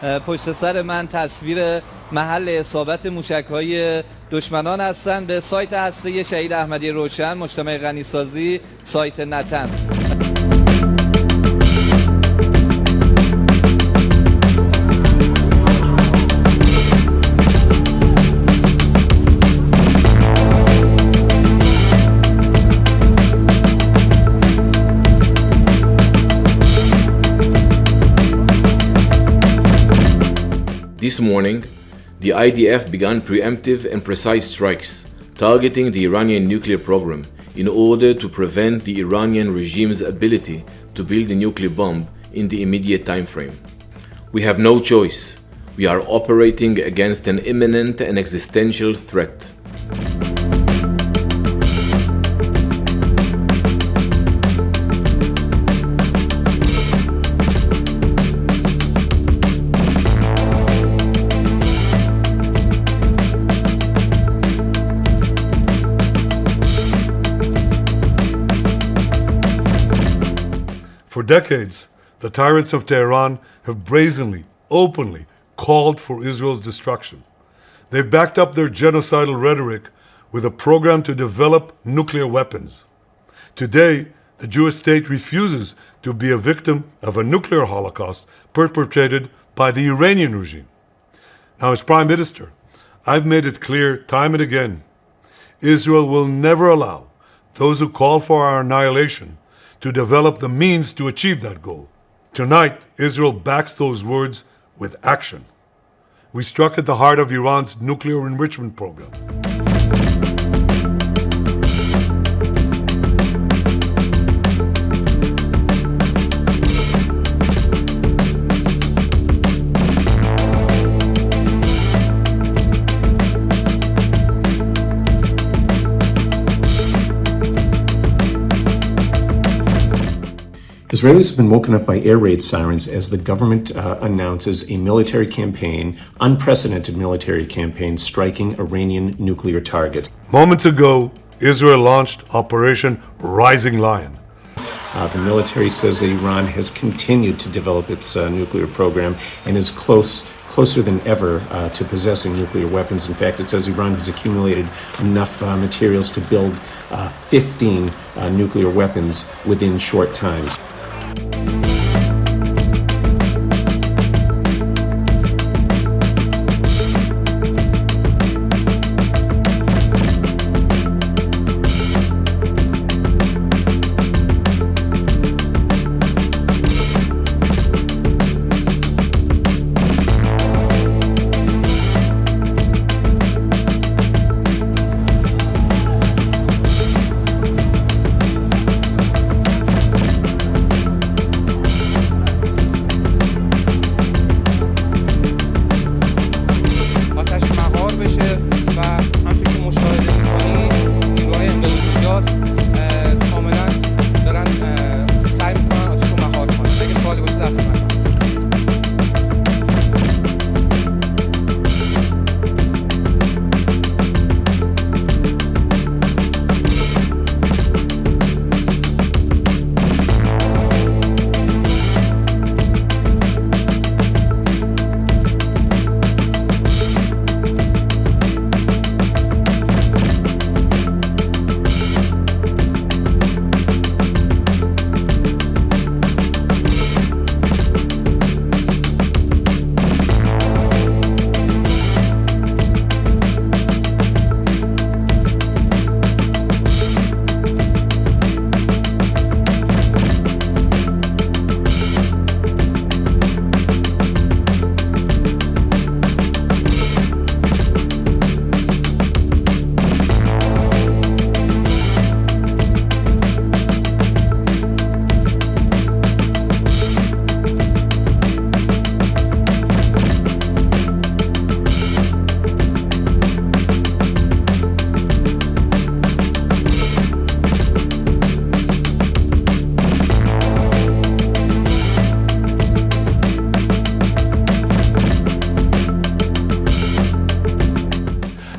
پشت سر من تصویر محل اصابت موشک‌های دشمنان هستند به سایت هسته شهید احمدی روشن مجتمع غنیسازی سایت نتن. This morning, the IDF began preemptive and precise strikes targeting the Iranian nuclear program in order to prevent the Iranian regime's ability to build a nuclear bomb in the immediate time frame. We have no choice. We are operating against an imminent and existential threat. For decades, the tyrants of Tehran have brazenly, openly called for Israel's destruction. They've backed up their genocidal rhetoric with a program to develop nuclear weapons. Today, the Jewish state refuses to be a victim of a nuclear holocaust perpetrated by the Iranian regime. Now, as Prime Minister, I've made it clear time and again, Israel will never allow those who call for our annihilation to develop the means to achieve that goal. Tonight, Israel backs those words with action. We struck at the heart of Iran's nuclear enrichment program. Israelis have been woken up by air raid sirens as the government announces a military campaign, unprecedented military campaign, striking Iranian nuclear targets. Moments ago, Israel launched Operation Rising Lion. The military says that Iran has continued to develop its nuclear program and is closer than ever to possessing nuclear weapons. In fact, it says Iran has accumulated enough materials to build 15 nuclear weapons within short times.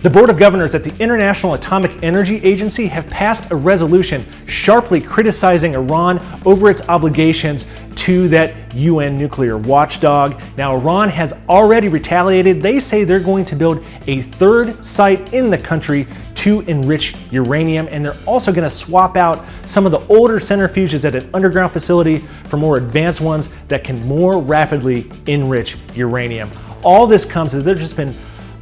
The Board of Governors at the International Atomic Energy Agency have passed a resolution sharply criticizing Iran over its obligations to that UN nuclear watchdog. Now, Iran has already retaliated. They say they're going to build a third site in the country to enrich uranium, and they're also going to swap out some of the older centrifuges at an underground facility for more advanced ones that can more rapidly enrich uranium. All this comes as there's just been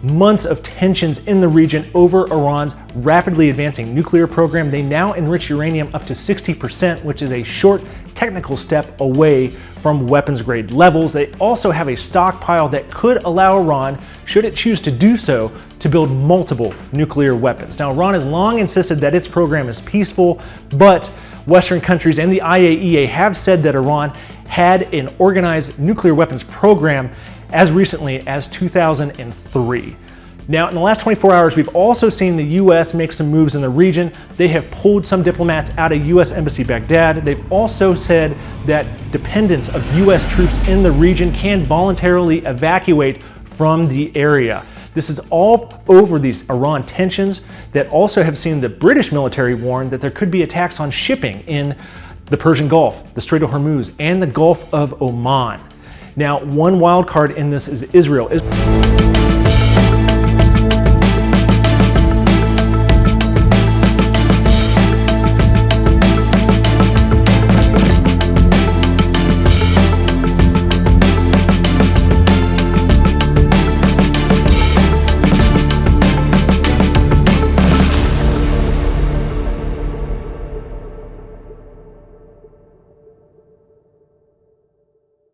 months of tensions in the region over Iran's rapidly advancing nuclear program. They now enrich uranium up to 60%, which is a short technical step away from weapons grade levels. They also have a stockpile that could allow Iran, should it choose to do so, to build multiple nuclear weapons. Now, Iran has long insisted that its program is peaceful, but Western countries and the IAEA have said that Iran had an organized nuclear weapons program as recently as 2003. Now, in the last 24 hours, we've also seen the U.S. make some moves in the region. They have pulled some diplomats out of U.S. Embassy Baghdad. They've also said that dependents of U.S. troops in the region can voluntarily evacuate from the area. This is all over these Iran tensions that also have seen the British military warn that there could be attacks on shipping in the Persian Gulf, the Strait of Hormuz, and the Gulf of Oman. Now, one wild card in this is Israel.